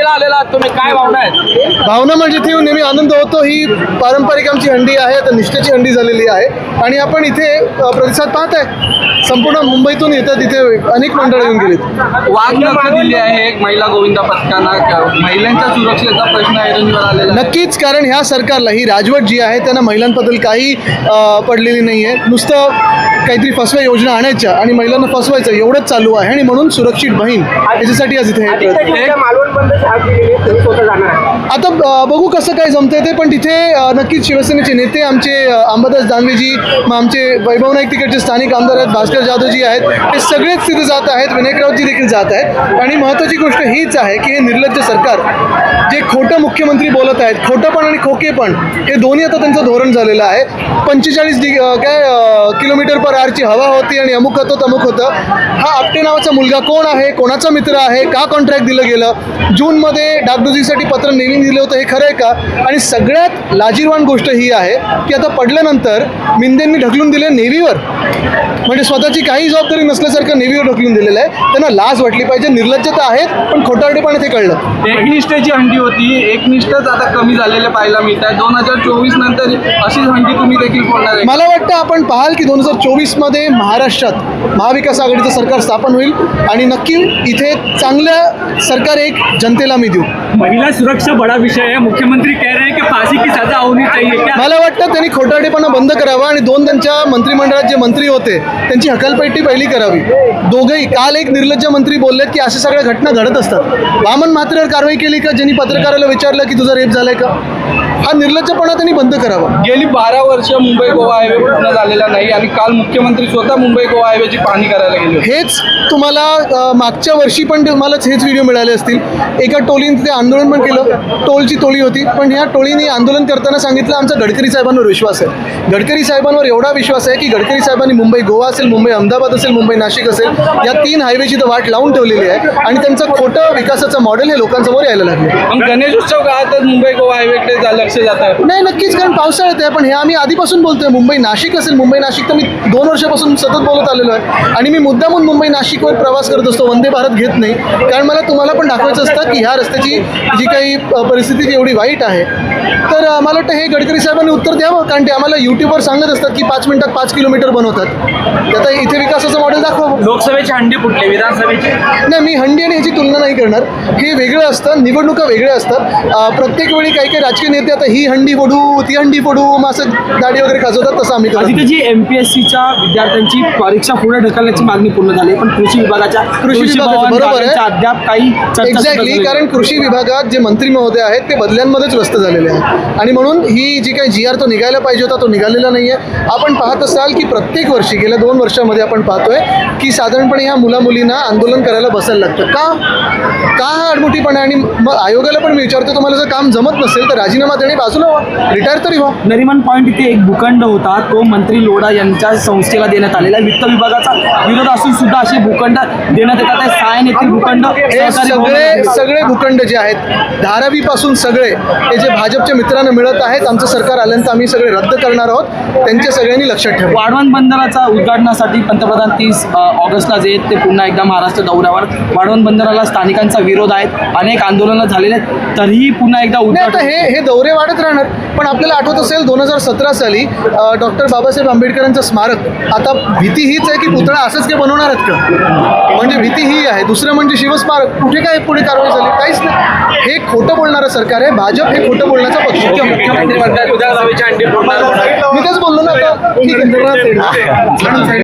आलेला तुम्ही काय भावना आहेत? भावना म्हणजे ती नेहमी आनंद होतो. ही पारंपरिक आमची हंडी आहे, आता निष्ठेची हंडी झालेली आहे आणि आपण इथे प्रतिसाद पाहत आहे. संपूर्ण मुंबईतून येतात, इथे अनेक मंडळ येऊन गेलीत. वाघ नफा दिली आहे एक महिला गोविंदा पथकांना, महिलांच्या सुरक्षेचा प्रश्न ऐरणीवर आलेला आहे. नक्कीच, कारण ह्या सरकारला ही राजवट जी आहे त्यांना महिलांबद्दल काही पडलेली नाही आहे. नुसतं काहीतरी फसव्या योजना आणायच्या आणि महिलांना फसवायचं एवढंच चालू आहे आणि म्हणून सुरक्षित बहीण याच्यासाठी आज इथे आता बघू कसं काय जमतंय ते. पण तिथे नक्कीच शिवसेनेचे नेते आमचे अंबादास दानवेजी, मग आमचे वैभव नाईक तिकडचे स्थानिक आमदार आहेत, भास्कर जाधवजी आहेत, हे सगळेच तिथे जात आहेत. विनायक राऊतजी देखील जात आहेत. आणि महत्त्वाची गोष्ट हीच आहे की हे निर्लज्ज सरकार जे खोटं मुख्यमंत्री बोलत आहेत, खोटंपण आणि खोकेपण हे दोन्ही आता त्यांचं धोरण झालेलं आहे. 45 किलोमीटर पर आरची हवा होती आणि अमुक होतं तमुक होतं. हा आपटे नावाचा मुलगा कोण आहे, कोणाचा मित्र आहे, का कॉन्ट्रॅक्ट दिलं गेलं, जूनमध्ये डागडुजीसाठी पत्र नेहमी दिलं होतं, हे खरं आहे का? आणि सगळ्यात लाजीरवाण गोष्ट ही आहे की आता पडल्यानंतर मिंदेंनी ढकलून दिले नेव्हीवर. म्हणजे स्वतःची काही जबाबदारी नसल्यासारखं नेव्हीवर ढकलून दिलेलं आहे. त्यांना लाज वाटली पाहिजे. निर्लज्जता आहेत पण खोटारडेपणा ते कळलं. एकनिष्ठेची हंडी होती, एकनिष्ठच आता कमी झालेले पाहायला मिळत आहे. 2024 नंतर अशीच हंडी तुम्ही देखील फोडणार आहे? मला वाटतं आपण पाहाल की 2024मध्ये महाराष्ट्रात महाविकास आघाडीचं सरकार स्थापन होईल आणि नक्की इथे चांगलं सरकार एक जनतेला मी देऊ. महिला सुरक्षा बड़ा विषय है, मुख्यमंत्री कह रहे हैं कि फांसी की सजा होनी चाहिए. क्या मला वाटतं त्यांनी खोटारडेपणा बंद करावा आणि त्यांच्या मंत्रिमंडळात जे मंत्री होते त्यांची हकालपट्टी पहिली करावी. दोघंही काल एक निर्लज्ज मंत्री बोललेत की अशा सगळ्या घटना घडत असतात. वामन म्हात्रेवर कारवाई केली का? ज्यांनी पत्रकाराला विचारलं की तुझा रेप झालाय का? हा निर्लज्जपणा त्यांनी बंद करावा. गेली 12 वर्ष मुंबई गोवा हायवे पूर्ण झालेला नाही आणि काल मुख्यमंत्री स्वतः मुंबई गोवा हायवेची पाहणी करायला गेले. हेच तुम्हाला मागच्या वर्षी पण तुम्हालाच हेच व्हिडिओ मिळाले असतील. एका टोळीने तिथे आंदोलन पण केलं, टोलची टोळी होती, पण ह्या टोळीने आंदोलन करताना सांगितलं आमचा गडकरी साहेबांवर विश्वास आहे. गडकरी साहेबांवर एवढा विश्वास आहे की गडकरी साहेबांनी मुंबई गोवा असेल, मुंबई अहमदाबाद असेल, मुंबई नाशिक असेल, या 3 हायवेची तर वाट लावून ठेवलेली आहे आणि त्यांचं खोटं विकासाचं मॉडेल हे लोकांसमोर यायला लागले. मग गणेश उत्सव काळातच मुंबई गोवा हायवेकडे लक्ष जात आहे? नाही, नक्कीच, कारण पावसाळ्यात आहे. पण हे आम्ही आधीपासून बोलतोय. मुंबई नाशिक असेल, मुंबई नाशिक तर मी 2 वर्षापासून सतत बोलत आलेलो आहे आणि मी मुद्दामून मुंबई नाशिकवर प्रवास करत असतो, वंदे भारत घेत नाही. कारण मला तुम्हाला पण दाखवायचं असतं की ह्या रस्त्याची जी काही परिस्थिती एवढी वाईट आहे. तर मला वाटतं हे गडकरी साहेबांनी उत्तर द्यावं, कारण ते आम्हाला यूट्यूबवर सांगत असतात की 5 मिनिटात 5 किलोमीटर बनवतात. आता इथे विकासाचं मॉडेल दाखवावं. लोकसभेची हंडी फुटली, विधानसभेची नाही, मी हंडी आणि ह्याची तुलना नाही करणार. हे वेगळं असतं, निवडणुका वेगळ्या असतात. प्रत्येक वेळी काही राजकीय नेते आता ही हंडी फोडू, ती हंडी फोडू, मग असं दाढी वगैरे खाजवतात, तसं आम्ही करतो. जी MPSCच्या विद्यार्थ्यांची परीक्षा पुढे ढकलण्याची मागणी पूर्ण झाली, पण कृषी विभागाच्या बरोबर आहे, अद्याप काही एक्झॅक्टली. कारण कृषी विभागात जे मंत्री महोदय आहेत ते बदल्यांमध्येच व्यस्त झालेले आहेत आणि म्हणून ही जी काही GR तो निघायला पाहिजे होता तो निघालेला नाही आहे. आपण पाहत असाल की प्रत्येक वर्षी गेल्या 2 वर्षामध्ये आपण पाहतोय की साधारणपणे ह्या मुलींना आंदोलन करायला बसायला लागतं. का हा आडमुठीपणा? आणि मग आयोगाला पण मी विचारतो, तुम्हाला जर काम जमत नसेल तर राजीनामा देणे, बाजूला व्हा, रिटायर तरी व्हा. नरिमन पॉईंट इथे एक भूखंड होता, तो मंत्री लोढा यांच्या संस्थेला देण्यात आलेला. वित्त विभागाचा विरोध असून सुद्धा असे भूखंड देण्यात येतात. सायन येथील भूखंड हे सगळे भूखंड जे आहेत धारावीपासून सगळे हे जे भाजपच्या मित्रांना मिळत आहेत, आमचं सरकार आल्यानंतर आम्ही सगळे रद्द करणार आहोत. त्यांच्या सगळ्यांनी लक्षात ठेवा. वाढवण बंदराचा उद्घाटनासाठी पंतप्रधान 30 ऑगस्टला जे आहेत ते पुन्हा एकदा महाराष्ट्र दौऱ्यावर. वाढवण बंदराला स्थानिकांचा विरोध आहे, अनेक आंदोलनं झालेले आहेत, तरीही पुन्हा एकदा आता हे दौरे वाढत राहणार. पण आपल्याला आठवत असेल 2017 साली डॉक्टर बाबासाहेब आंबेडकरांचं स्मारक, आता भीती हीच आहे की पुतळा असंच काय बनवणार आहेत का? म्हणजे भीती ही आहे. दुसरं म्हणजे शिवस्मारक, कुठे काय पुढे कारवाई झाली? काहीच नाही. हे खोटं बोलणारं सरकार आहे. भाजप हे खोटं बोलण्याचा पक्ष. मुख्यमंत्री म्हणतात विधानसभेची हंडी फोडणार. मी तेच बोललो ना आता. ठीक आहे.